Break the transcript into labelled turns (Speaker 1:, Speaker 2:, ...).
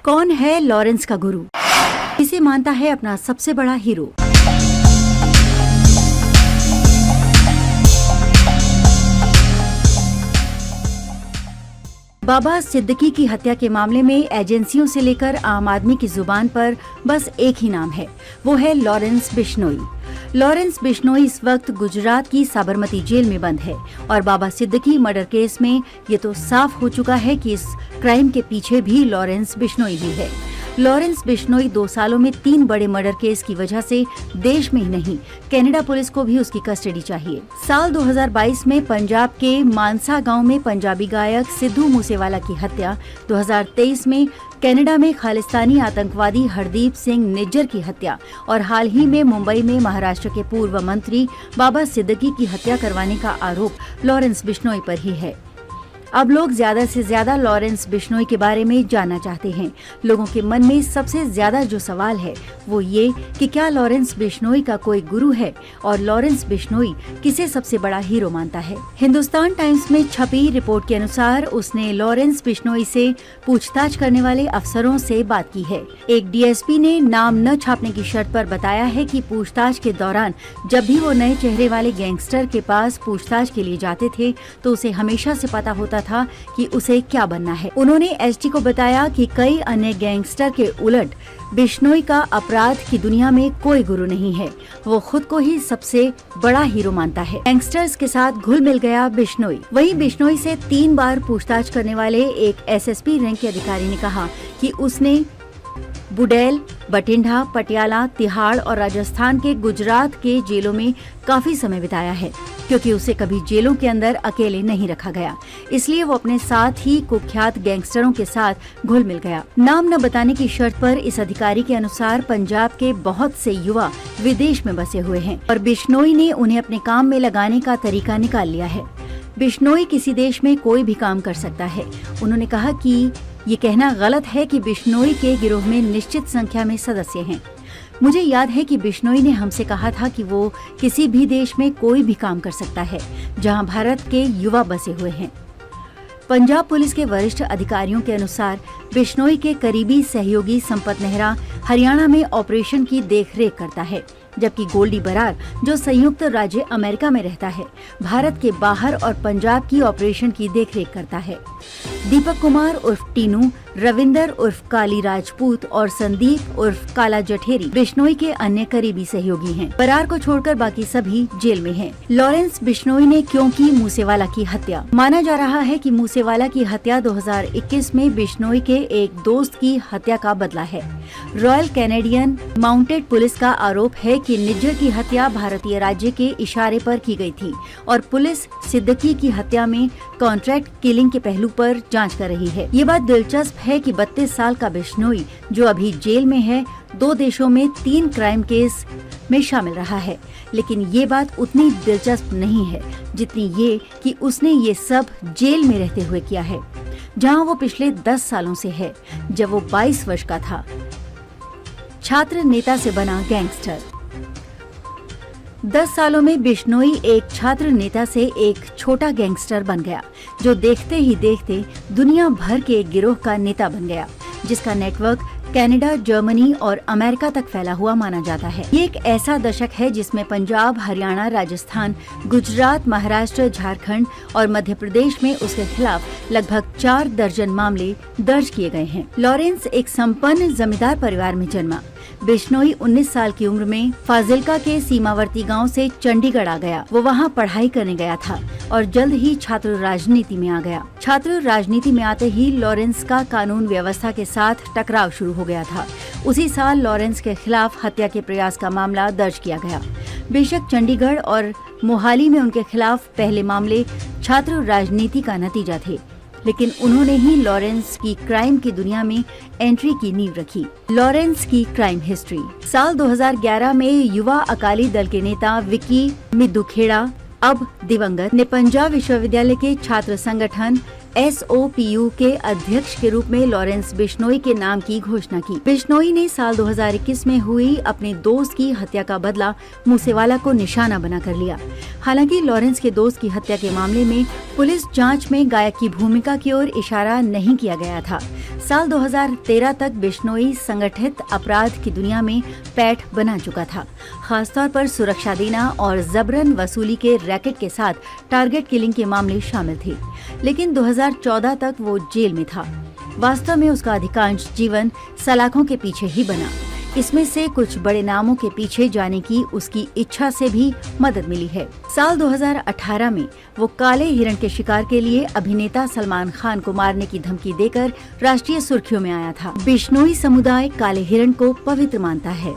Speaker 1: कौन है लॉरेंस का गुरु? इसे मानता है अपना सबसे बड़ा हीरो। बाबा सिद्दीकी की हत्या के मामले में एजेंसियों से लेकर आम आदमी की जुबान पर बस एक ही नाम है, वो है लॉरेंस बिश्नोई। लॉरेंस बिश्नोई इस वक्त गुजरात की साबरमती जेल में बंद है और बाबा सिद्दीकी मर्डर केस में ये तो साफ हो चुका है कि इस क्राइम के पीछे भी लॉरेंस बिश्नोई ही है। लॉरेंस बिश्नोई 2 सालों में 3 बड़े मर्डर केस की वजह से देश में ही नहीं, कनाडा पुलिस को भी उसकी कस्टडी चाहिए। साल 2022 में पंजाब के मानसा गांव में पंजाबी गायक सिद्धू मूसेवाला की हत्या, 2023 में कनाडा में खालिस्तानी आतंकवादी हरदीप सिंह निज्जर की हत्या और हाल ही में मुंबई में महाराष्ट्र के पूर्व मंत्री बाबा सिद्दीकी की हत्या करवाने का आरोप लॉरेंस बिश्नोई पर ही है। अब लोग ज्यादा से ज्यादा लॉरेंस बिश्नोई के बारे में जानना चाहते हैं। लोगों के मन में सबसे ज्यादा जो सवाल है वो ये कि क्या लॉरेंस बिश्नोई का कोई गुरु है और लॉरेंस बिश्नोई किसे सबसे बड़ा हीरो मानता है। हिंदुस्तान टाइम्स में छपी रिपोर्ट के अनुसार उसने लॉरेंस बिश्नोई से पूछताछ करने वाले अफसरों से बात की है। एक डीएसपी ने नाम न छापने की शर्त पर बताया है कि पूछताछ के दौरान जब भी वो नए चेहरे वाले गैंगस्टर के पास पूछताछ के लिए जाते थे तो उसे हमेशा से पता होता था कि उसे क्या बनना है। उन्होंने एसटी को बताया कि कई अन्य गैंगस्टर के उलट बिश्नोई का अपराध की दुनिया में कोई गुरु नहीं है, वो खुद को ही सबसे बड़ा हीरो मानता है। गैंगस्टर्स के साथ घुल मिल गया बिश्नोई। वहीं बिश्नोई से 3 बार पूछताछ करने वाले एक एसएसपी रैंक के अधिकारी ने कहा कि उसने बुडेल, बठिंडा, पटियाला, तिहाड़ और राजस्थान के गुजरात के जेलों में काफी समय बिताया है, क्योंकि उसे कभी जेलों के अंदर अकेले नहीं रखा गया, इसलिए वो अपने साथ ही कुख्यात गैंगस्टरों के साथ घुल मिल गया। नाम न बताने की शर्त पर इस अधिकारी के अनुसार पंजाब के बहुत से युवा विदेश में बसे हुए हैं और बिश्नोई ने उन्हें अपने काम में लगाने का तरीका निकाल लिया है। बिश्नोई किसी देश में कोई भी काम कर सकता है। उन्होंने कहा कि ये कहना गलत है कि बिश्नोई के गिरोह में निश्चित संख्या में सदस्य हैं। मुझे याद है कि बिश्नोई ने हमसे कहा था कि वो किसी भी देश में कोई भी काम कर सकता है जहां भारत के युवा बसे हुए हैं। पंजाब पुलिस के वरिष्ठ अधिकारियों के अनुसार बिश्नोई के करीबी सहयोगी संपत नेहरा हरियाणा में ऑपरेशन की देखरेख करता है, जबकि गोल्डी बरार, जो संयुक्त राज्य अमेरिका में रहता है, भारत के बाहर और पंजाब की ऑपरेशन की देखरेख करता है। दीपक कुमार उर्फ टीनू, रविंदर उर्फ काली राजपूत और संदीप उर्फ काला जठेरी बिश्नोई के अन्य करीबी सहयोगी हैं। बरार को छोड़कर बाकी सभी जेल में हैं। लॉरेंस बिश्नोई ने क्यों की मूसेवाला की हत्या? माना जा रहा है कि मूसेवाला की हत्या 2021 में बिश्नोई के एक दोस्त की हत्या का बदला है। रॉयल कैनेडियन माउंटेड पुलिस का आरोप है कि निज्जर की हत्या भारतीय राज्य के इशारे पर की गई थी और पुलिस सिद्दीकी की हत्या में कॉन्ट्रैक्ट किलिंग के पहलू पर जांच कर रही है। ये बात दिलचस्प है कि 32 साल का बिश्नोई, जो अभी जेल में है, 2 देशों में 3 क्राइम केस में शामिल रहा है, लेकिन ये बात उतनी दिलचस्प नहीं है जितनी ये कि उसने ये सब जेल में रहते हुए किया है, जहां वो पिछले 10 सालों से है, जब वो 22 वर्ष का था। छात्र नेता से बना गैंगस्टर। 10 सालों में बिश्नोई एक छात्र नेता से एक छोटा गैंगस्टर बन गया, जो देखते ही देखते दुनिया भर के एक गिरोह का नेता बन गया, जिसका नेटवर्क कनाडा, जर्मनी और अमेरिका तक फैला हुआ माना जाता है। ये एक ऐसा दशक है जिसमें पंजाब, हरियाणा, राजस्थान, गुजरात, महाराष्ट्र, झारखंड और मध्य प्रदेश में उसके खिलाफ लगभग 4 दर्जन मामले दर्ज किए गए हैं। लॉरेंस एक संपन्न जमींदार परिवार में जन्मा। बिश्नोई 19 साल की उम्र में फाजिल्का के सीमावर्ती गांव से चंडीगढ़ आ गया। वो वहां पढ़ाई करने गया था और जल्द ही छात्र राजनीति में आ गया। छात्र राजनीति में आते ही लॉरेंस का कानून व्यवस्था के साथ टकराव शुरू हो गया था। उसी साल लॉरेंस के खिलाफ हत्या के प्रयास का मामला दर्ज किया गया। बेशक चंडीगढ़ और मोहाली में उनके खिलाफ पहले मामले छात्र राजनीति का नतीजा थे, लेकिन उन्होंने ही लॉरेंस की क्राइम की दुनिया में एंट्री की नींव रखी। लॉरेंस की क्राइम हिस्ट्री। साल 2011 में युवा अकाली दल के नेता विकी मिद्दूखेड़ा, अब दिवंगत, ने पंजाब विश्वविद्यालय के छात्र संगठन SOPU के अध्यक्ष के रूप में लॉरेंस बिश्नोई के नाम की घोषणा की। बिश्नोई ने साल 2021 में हुई अपने दोस्त की हत्या का बदला मूसेवाला को निशाना बनाकर लिया। हालांकि लॉरेंस के दोस्त की हत्या के मामले में पुलिस जांच में गायक की भूमिका की ओर इशारा नहीं किया गया था। साल 2013 तक बिश्नोई संगठित अपराध की दुनिया में पैठ बना चुका था। खासतौर पर सुरक्षा देना और जबरन वसूली के रैकेट के साथ टारगेट किलिंग के मामले शामिल थे। लेकिन 2014 तक वो जेल में था। वास्तव में उसका अधिकांश जीवन सलाखों के पीछे ही बना। इसमें से कुछ बड़े नामों के पीछे जाने की उसकी इच्छा से भी मदद मिली है। साल 2018 में वो काले हिरण के शिकार के लिए अभिनेता सलमान खान को मारने की धमकी देकर राष्ट्रीय सुर्खियों में आया था। बिश्नोई समुदाय काले हिरण को पवित्र मानता है।